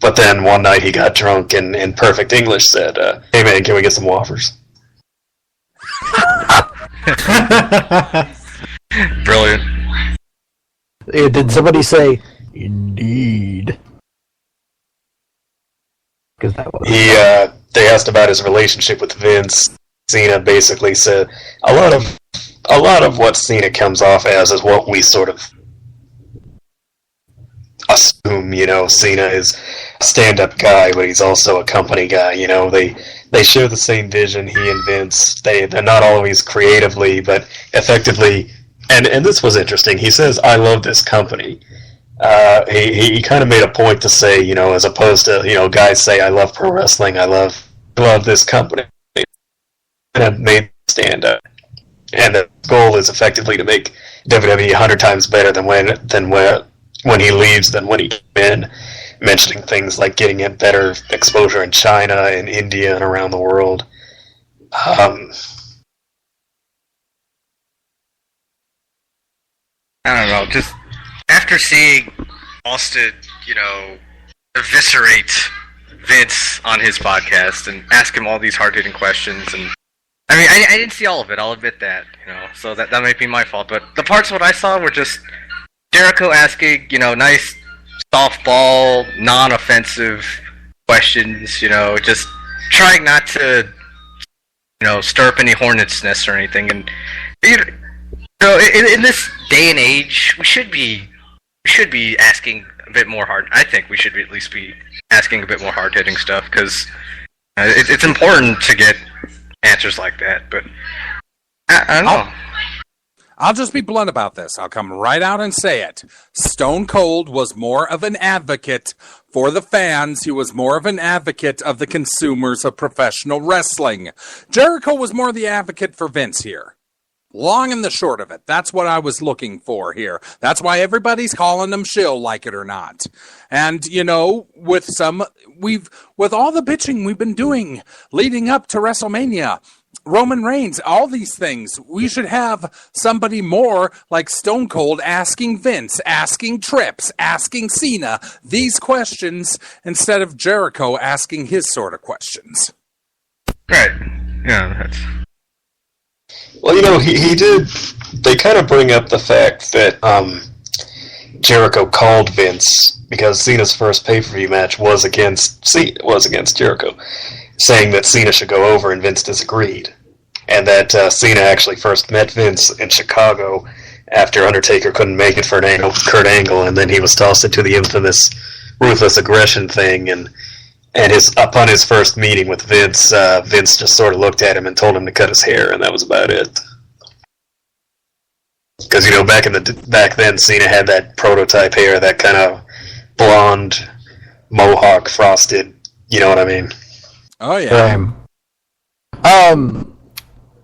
But then one night he got drunk and in perfect English said, "Hey man, can we get some waffers?" Brilliant. Did somebody say, "Indeed"? Because that was they asked about his relationship with Vince. Cena basically said a lot of what Cena comes off as is what we sort of assume. Cena is a stand-up guy, but he's also a company guy. They share the same vision. He and Vince. They're not always creatively, but effectively. And this was interesting. He says, "I love this company." He kind of made a point to say, as opposed to guys say, "I love pro wrestling. I love this company." And have made stand up, and the goal is effectively to make WWE 100 times better than when he leaves than when he came in. Mentioning things like getting a better exposure in China and India and around the world. I don't know, just after seeing Austin, eviscerate Vince on his podcast and ask him all these hard-hitting questions, and I mean, I didn't see all of it, I'll admit that, so that might be my fault, but the parts what I saw were just Jericho asking, nice softball, non-offensive questions, just trying not to, stir up any hornet's nests or anything, and in this day and age, we should be asking a bit more hard. I think we should at least be asking a bit more hard-hitting stuff, because it's important to get answers like that, but I don't know. I'll just be blunt about this. I'll come right out and say it. Stone Cold was more of an advocate for the fans. He was more of an advocate of the consumers of professional wrestling. Jericho was more the advocate for Vince here. Long and the short of it. That's what I was looking for here. That's why everybody's calling him shill, like it or not. And, with all the bitching we've been doing leading up to WrestleMania, Roman Reigns, all these things, we should have somebody more like Stone Cold asking Vince, asking Trips, asking Cena these questions instead of Jericho asking his sort of questions. Right. Yeah, that's... Well, he did. They kind of bring up the fact that Jericho called Vince because Cena's first pay-per-view match was against Jericho, saying that Cena should go over, and Vince disagreed, and that Cena actually first met Vince in Chicago after Undertaker couldn't make it for Kurt Angle, and then he was tossed into the infamous ruthless aggression thing, and upon his first meeting with Vince, Vince just sort of looked at him and told him to cut his hair, and that was about it. Because back then, Cena had that prototype hair, that kind of blonde mohawk frosted. You know what I mean? Oh yeah.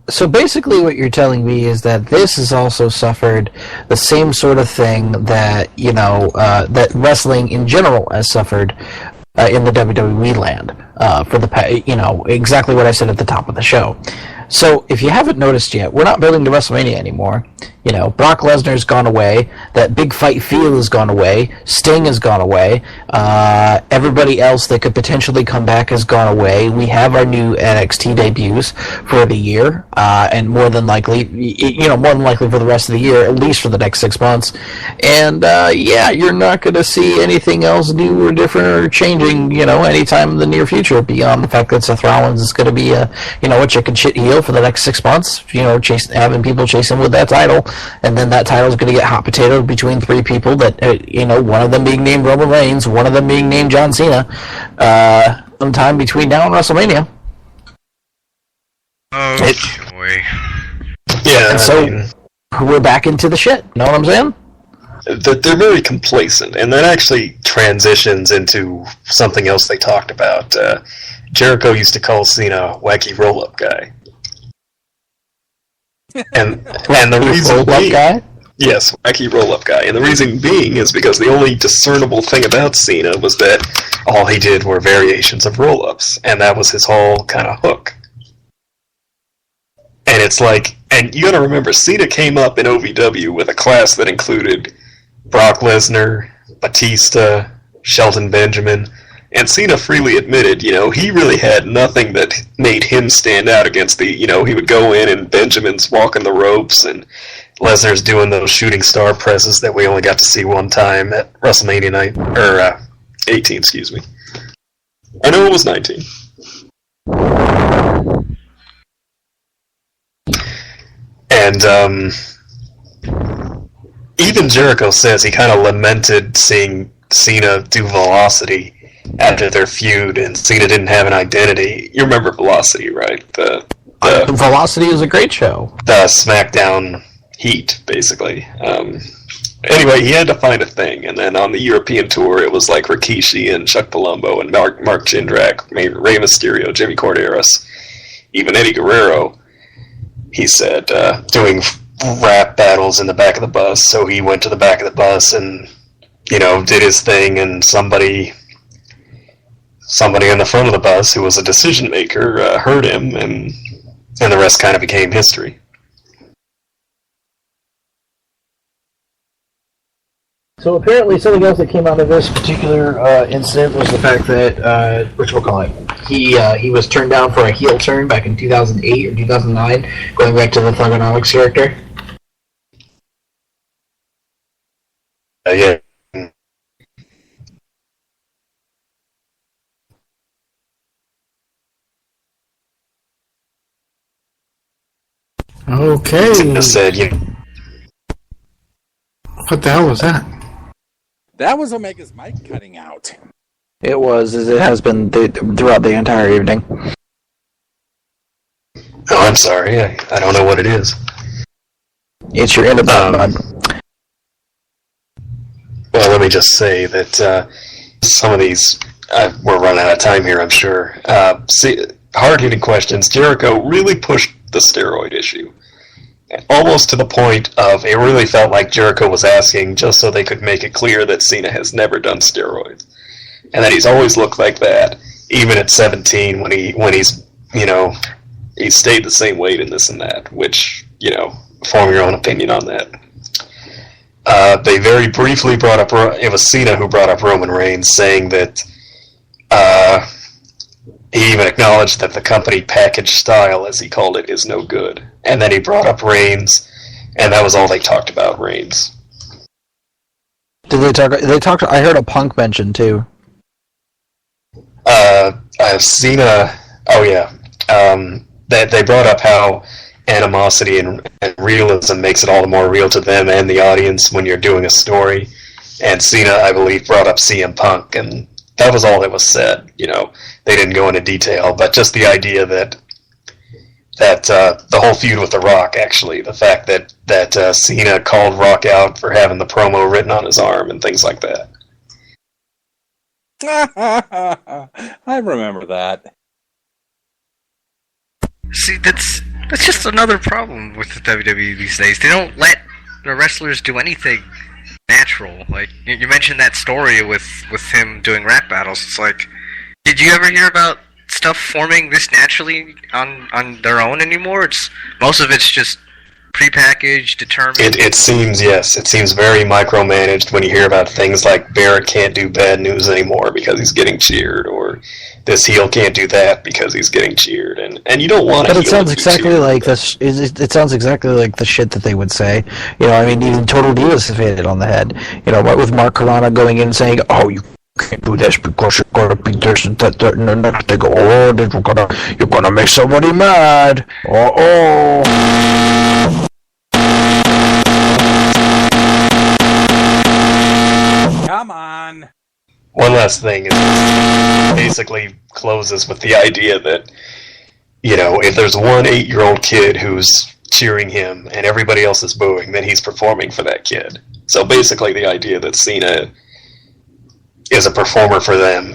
So basically, what you're telling me is that this has also suffered the same sort of thing that that wrestling in general has suffered in the WWE land for the exactly what I said at the top of the show. So if you haven't noticed yet, we're not building to WrestleMania anymore. Brock Lesnar's gone away. That big fight feel has gone away. Sting has gone away. Everybody else that could potentially come back has gone away. We have our new NXT debuts for the year, and more than likely for the rest of the year, at least for the next 6 months. And you're not going to see anything else new or different or changing, anytime in the near future beyond the fact that Seth Rollins is going to be a chicken shit heel for the next 6 months. Having people chase him with that title. And then that title is going to get hot potatoed between 3 people that, one of them being named Roman Reigns, one of them being named John Cena, sometime between now and WrestleMania. Oh, boy. Yeah, and so we're back into the shit. Know what I'm saying? They're very complacent, and that actually transitions into something else they talked about. Jericho used to call Cena wacky roll-up guy. And the reason being, guy? yes, wacky roll-up guy. And the reason being is because the only discernible thing about Cena was that all he did were variations of roll-ups, and that was his whole kind of hook. And it's like, and you gotta remember, Cena came up in OVW with a class that included Brock Lesnar, Batista, Shelton Benjamin, and Cena freely admitted, he really had nothing that made him stand out against the, he would go in and Benjamin's walking the ropes and Lesnar's doing those shooting star presses that we only got to see one time at WrestleMania 18, excuse me. I know it was 19. And, even Jericho says he kind of lamented seeing Cena do Velocity after their feud, and Cena didn't have an identity. You remember Velocity, right? The Velocity is a great show. The SmackDown Heat, basically. Anyway, he had to find a thing, and then on the European tour, it was like Rikishi and Chuck Palumbo and Mark Jindrak, Rey Mysterio, Jimmy Corderas, even Eddie Guerrero, he said, doing rap battles in the back of the bus. So he went to the back of the bus and, did his thing, and somebody in the front of the bus who was a decision maker heard him, and the rest kind of became history. So apparently something else that came out of this particular incident was the fact that, he was turned down for a heel turn back in 2008 or 2009, going back to the Thugonomics character. Yeah. Okay. Said, What the hell was that? That was Omega's mic cutting out. It was, as it has been throughout the entire evening. Oh, I'm sorry. I don't know what it is. It's your internet, bud. Well, let me just say that some of these, we're running out of time here, I'm sure. Hard-hitting questions. Jericho really pushed the steroid issue. Almost to the point of, it really felt like Jericho was asking just so they could make it clear that Cena has never done steroids. And that he's always looked like that, even at 17 when he's, he stayed the same weight in this and that, which, form your own opinion on that. They very briefly brought up, it was Cena who brought up Roman Reigns, saying that he even acknowledged that the company package style, as he called it, is no good. And then he brought up Reigns, and that was all they talked about, Reigns. Did they talk? I heard a Punk mention too. I've seen they brought up how animosity and realism makes it all the more real to them and the audience when you're doing a story. And Cena, I believe, brought up CM Punk, and that was all that was said. They didn't go into detail, but just the idea that the whole feud with The Rock, actually, the fact that Cena called Rock out for having the promo written on his arm and things like that. I remember that. See, that's just another problem with the WWE these days. They don't let the wrestlers do anything natural. Like, you mentioned that story with him doing rap battles. It's like, did you ever hear about stuff forming this naturally on their own anymore? Most of it's just prepackaged, determined. It seems, yes. It seems very micromanaged when you hear about things like Barrett can't do bad news anymore because he's getting cheered, or this heel can't do that because he's getting cheered, and you don't want to. But it sounds exactly like this. It sounds exactly like the shit that they would say. Even Total Divas have hit it on the head. What with Mark Carrana going in and saying, "Oh, you can't do this because you're gonna be this and that." And then they go, "Oh, you're gonna make somebody mad." Come on. One last thing is basically closes with the idea that, if there's one 8-year-old kid who's cheering him and everybody else is booing, then he's performing for that kid. So basically the idea that Cena is a performer for them,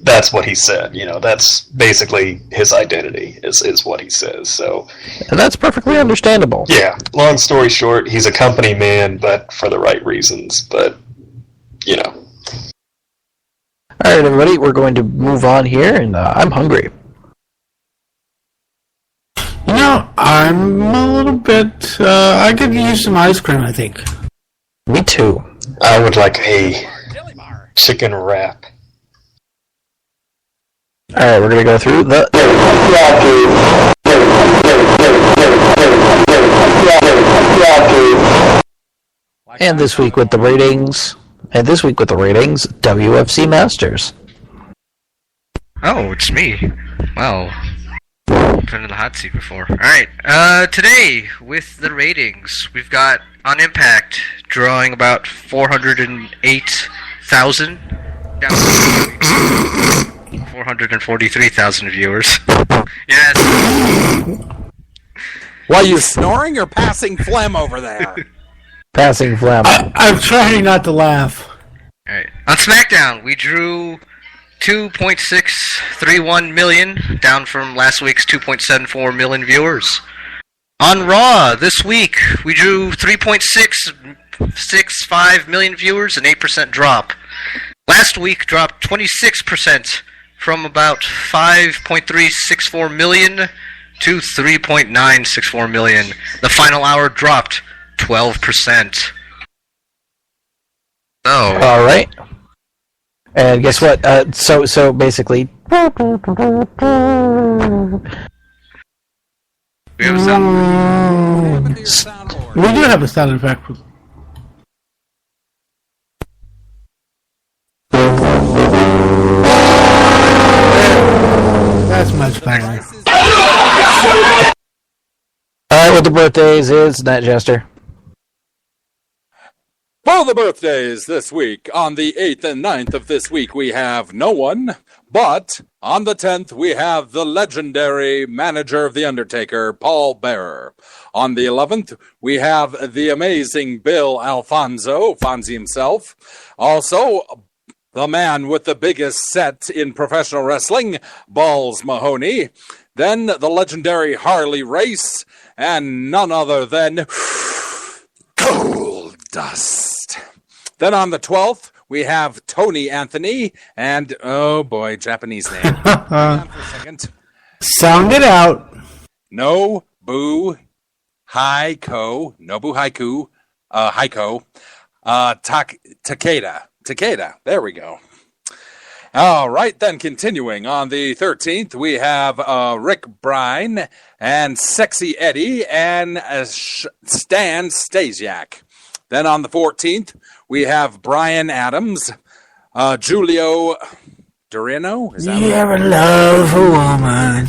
that's what he said. That's basically his identity, is what he says. So, And that's perfectly understandable. yeah, long story short, he's a company man, but for the right reasons. But, All right, everybody, we're going to move on here, and I'm hungry. I'm a little bit. I could use some ice cream, I think. Me too. I would like a chicken wrap. All right, we're going to go through the... And this week with the ratings... WFC Masters. Oh, it's me. Wow. Been in the hot seat before. Alright, today, with the ratings, we've got, on Impact, drawing about 408,000. Down to 443,000 viewers. Yes. Why, you snoring or passing phlegm over there? Passing phlegm. I'm trying not to laugh. Alright. On SmackDown, we drew 2.631 million, down from last week's 2.74 million viewers. On Raw, this week, we drew 3.665 million viewers, an 8% drop. Last week dropped 26% from about 5.364 million to 3.964 million. The final hour dropped 12%. Oh. All right. And guess what? So basically... We have a sound. We do have a sound effect. That's much better. All right, with the birthdays is Nat Jester. For the birthdays this week, on the 8th and 9th of this week, we have no one, but on the 10th, we have the legendary manager of The Undertaker, Paul Bearer. On the 11th, we have the amazing Bill Alfonso, Fonzie himself. Also, the man with the biggest set in professional wrestling, Balls Mahoney. Then the legendary Harley Race, and none other than Gold Dust. Then on the 12th, we have Tony Anthony, and, oh boy, Japanese name. Hang on for a second. Sound it out. Nobu Haiku, Takeda. Takeda, there we go. All right, then continuing on the 13th, we have Rick Bryan and Sexy Eddie and Stan Stasiak. Then on the 14th, we have Brian Adams, Julio Dorino. Is that You ever love a woman?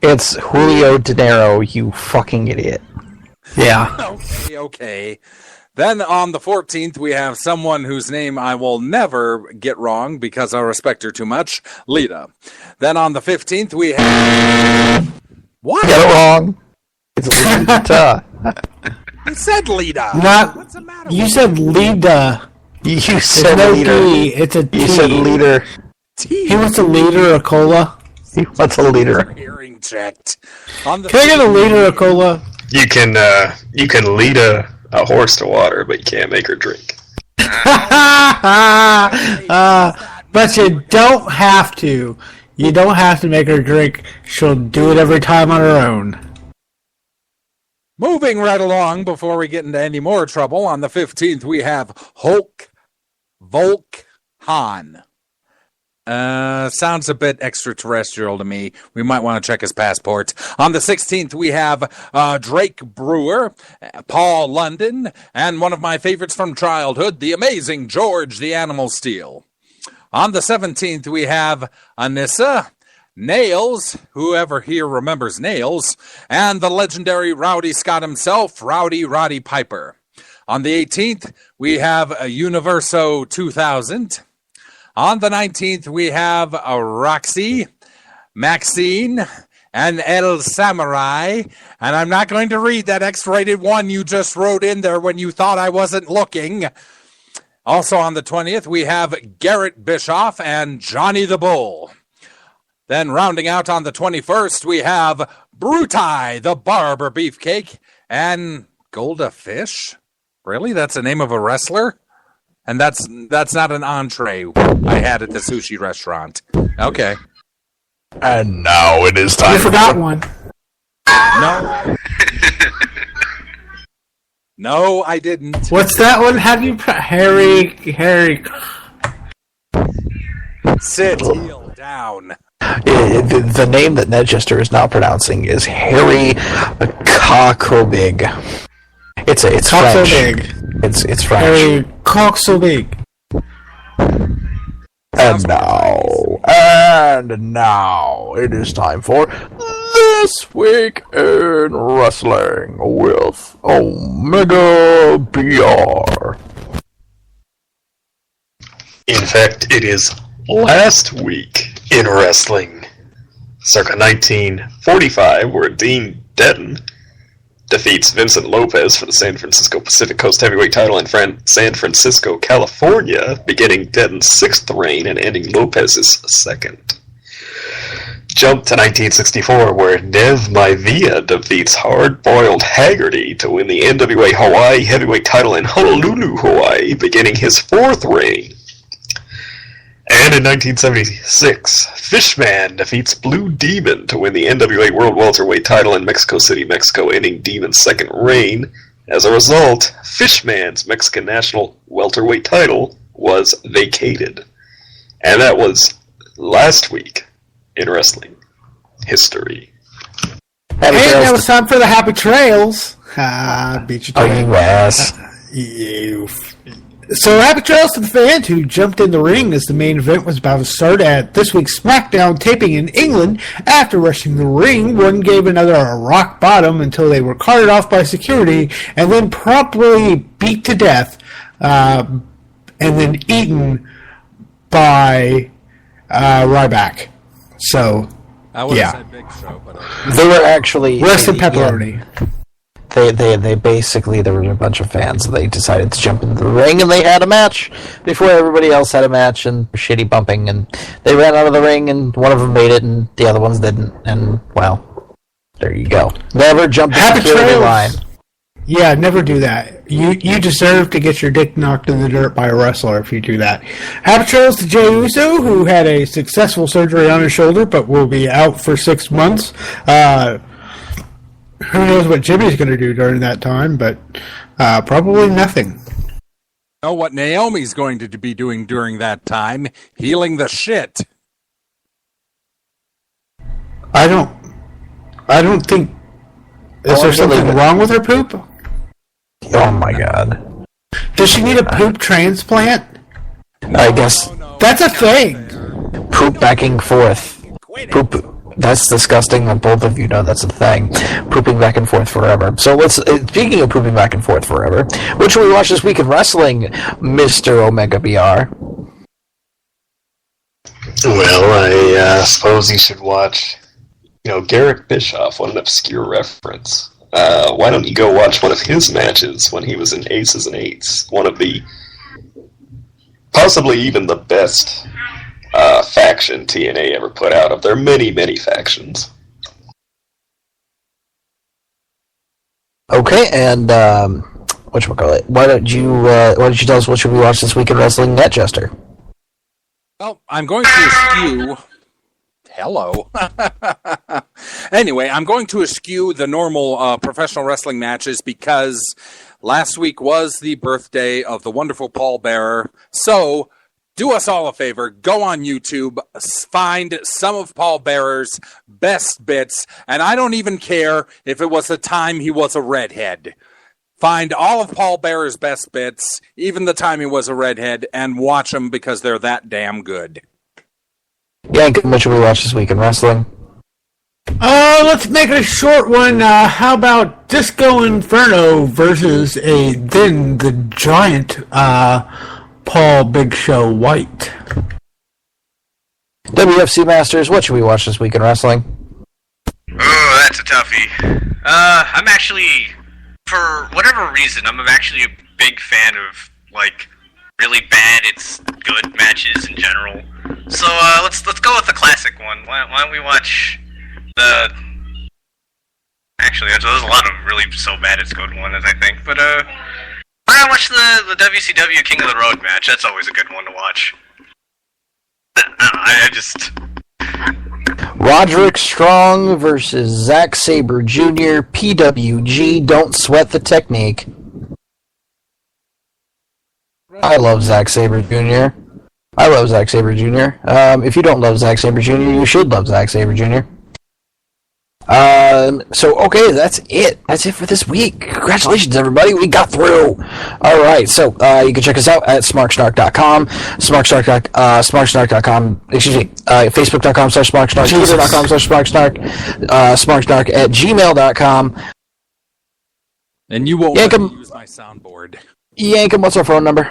It's Julio De Niro, you fucking idiot. Yeah. Okay. Then on the 14th, we have someone whose name I will never get wrong because I respect her too much, Lita. Then on the 15th, we have... What? Got it wrong. It's Lita. I said Lita. What's the matter You with said Lita. You There's said no leader. D. It's a T. You said leader. He wants a liter of cola. He wants a leader. Hearing checked. On the Can I get a liter of cola? You can lead a horse to water, but you can't make her drink. But you don't have to. You don't have to make her drink. She'll do it every time on her own. Moving right along before we get into any more trouble, on the 15th we have Volk Han. Sounds a bit extraterrestrial to me. We might want to check his passport. On the 16th we have Drake Brewer, Paul London, and one of my favorites from childhood, the amazing George the Animal Steel. On the 17th we have Anissa, Nails, whoever here remembers Nails, and the legendary Rowdy Scott himself, Rowdy Roddy Piper. On the 18th, we have a Universo 2000. On the 19th, we have a Roxy, Maxine, and El Samurai. And I'm not going to read that X-rated one you just wrote in there when you thought I wasn't looking. Also on the 20th, we have Garrett Bischoff and Johnny the Bull. Then rounding out on the 21st, we have Brutai, the Barber Beefcake, and Golda Fish? Really? That's the name of a wrestler? And that's not an entree I had at the sushi restaurant. Okay. And now it is time. You forgot one. No. No, I didn't. What's that one? How do you Harry? Sit heel down. The name that Nedchester is not pronouncing is Harry Cockobig. It's Cock so French. big. It's French. Harry cock so big. And now it is time for This Week in Wrestling with Omega BR. In fact, it is last week in wrestling, circa 1945, where Dean Denton defeats Vincent Lopez for the San Francisco Pacific Coast Heavyweight title in San Francisco, California, beginning Denton's 6th reign and ending Lopez's 2nd. Jump to 1964, where Nev Maivia defeats Hard-Boiled Haggerty to win the NWA Hawaii Heavyweight title in Honolulu, Hawaii, beginning his 4th reign. And in 1976, Fishman defeats Blue Demon to win the NWA World Welterweight title in Mexico City, Mexico, ending Demon's 2nd reign. As a result, Fishman's Mexican National Welterweight title was vacated. And that was last week in wrestling history. And now it's time for the Happy Trails. Beat you to Oh, you ass. So happy trails to the fans who jumped in the ring as the main event was about to start at this week's SmackDown taping in England. After rushing the ring, one gave another a rock bottom until they were carted off by security and then promptly beat to death and then eaten by Ryback. So, I would yeah. have said Big Show, but They were actually Rest in pepperoni. They basically, there were a bunch of fans. They decided to jump into the ring, and they had a match before everybody else had a match, and shitty bumping, and they ran out of the ring, and one of them made it, and the other ones didn't, and, well, there you go. Never jump in the security line. Yeah, never do that. You deserve to get your dick knocked in the dirt by a wrestler if you do that. Happy trails to Jey Uso, who had a successful surgery on his shoulder, but will be out for 6 months. Who knows what Jimmy's going to do during that time, but probably nothing. know what Naomi's going to be doing during that time? Healing the shit. I don't think... Is there something wrong with her poop? Oh my god. Does she need a poop transplant? I guess That's a thing. poop back and forth. Poop. That's disgusting. Both of you know that's a thing. Pooping back and forth forever. So let's. Speaking of pooping back and forth forever, what should we watch this week in wrestling, Mr. Omega BR? Well, I suppose you should watch, Garrett Bischoff. What an obscure reference. Why don't you go watch one of his matches when he was in Aces and Eights? One of the, possibly even the best faction TNA ever put out of their many, many factions. Okay, and whatchamacallit? Why don't you tell us what should we watch this week in wrestling, Netchester? Well, I'm going to eschew... Hello. Anyway, I'm going to eschew the normal professional wrestling matches because last week was the birthday of the wonderful Paul Bearer. So, do us all a favor. Go on YouTube, find some of Paul Bearer's best bits, and I don't even care if it was the time he was a redhead. Find all of Paul Bearer's best bits, even the time he was a redhead, and watch them because they're that damn good. Yank, what should we watch this week in wrestling? Let's make it a short one. How about Disco Inferno versus the giant Paul Big Show White? WFC Masters, what should we watch this week in wrestling? Oh, that's a toughie. I'm actually, for whatever reason, I'm actually a big fan of, really bad, it's good matches in general. So let's go with the classic one. Why don't we watch the? Actually, there's a lot of really so bad it's good ones, I think. But why not watch the WCW King of the Road match? That's always a good one to watch. I just. Roderick Strong versus Zack Sabre Jr. PWG. Don't sweat the technique. I love Zack Sabre Jr. I love Zack Sabre Jr. If you don't love Zack Sabre Jr., you should love Zack Sabre Jr. Okay, that's it. That's it for this week. Congratulations, everybody. We got through. All right, so you can check us out at smarksnark.com, smarksnark.com, facebook.com/smarksnark, twitter.com/smarksnark, smarksnark at gmail.com. And you won't let me use my soundboard. Yankum, what's our phone number?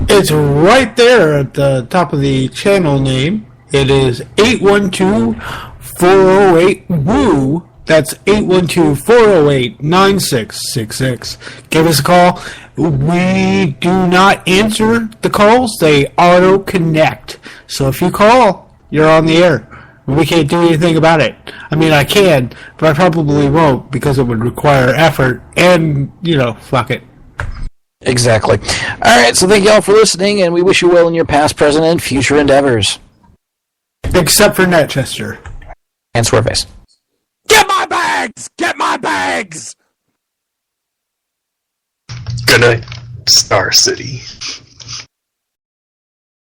It's right there at the top of the channel name. It is 812-408-WOO. That's 812-408-9666. Give us a call. We do not answer the calls. They auto-connect. So if you call, you're on the air. We can't do anything about it. I mean, I can, but I probably won't because it would require effort and, fuck it. Exactly. All right, so thank you all for listening, and we wish you well in your past, present, and future endeavors. Except for Netchester. And Squareface. Get my bags! Get my bags! Good night, Star City.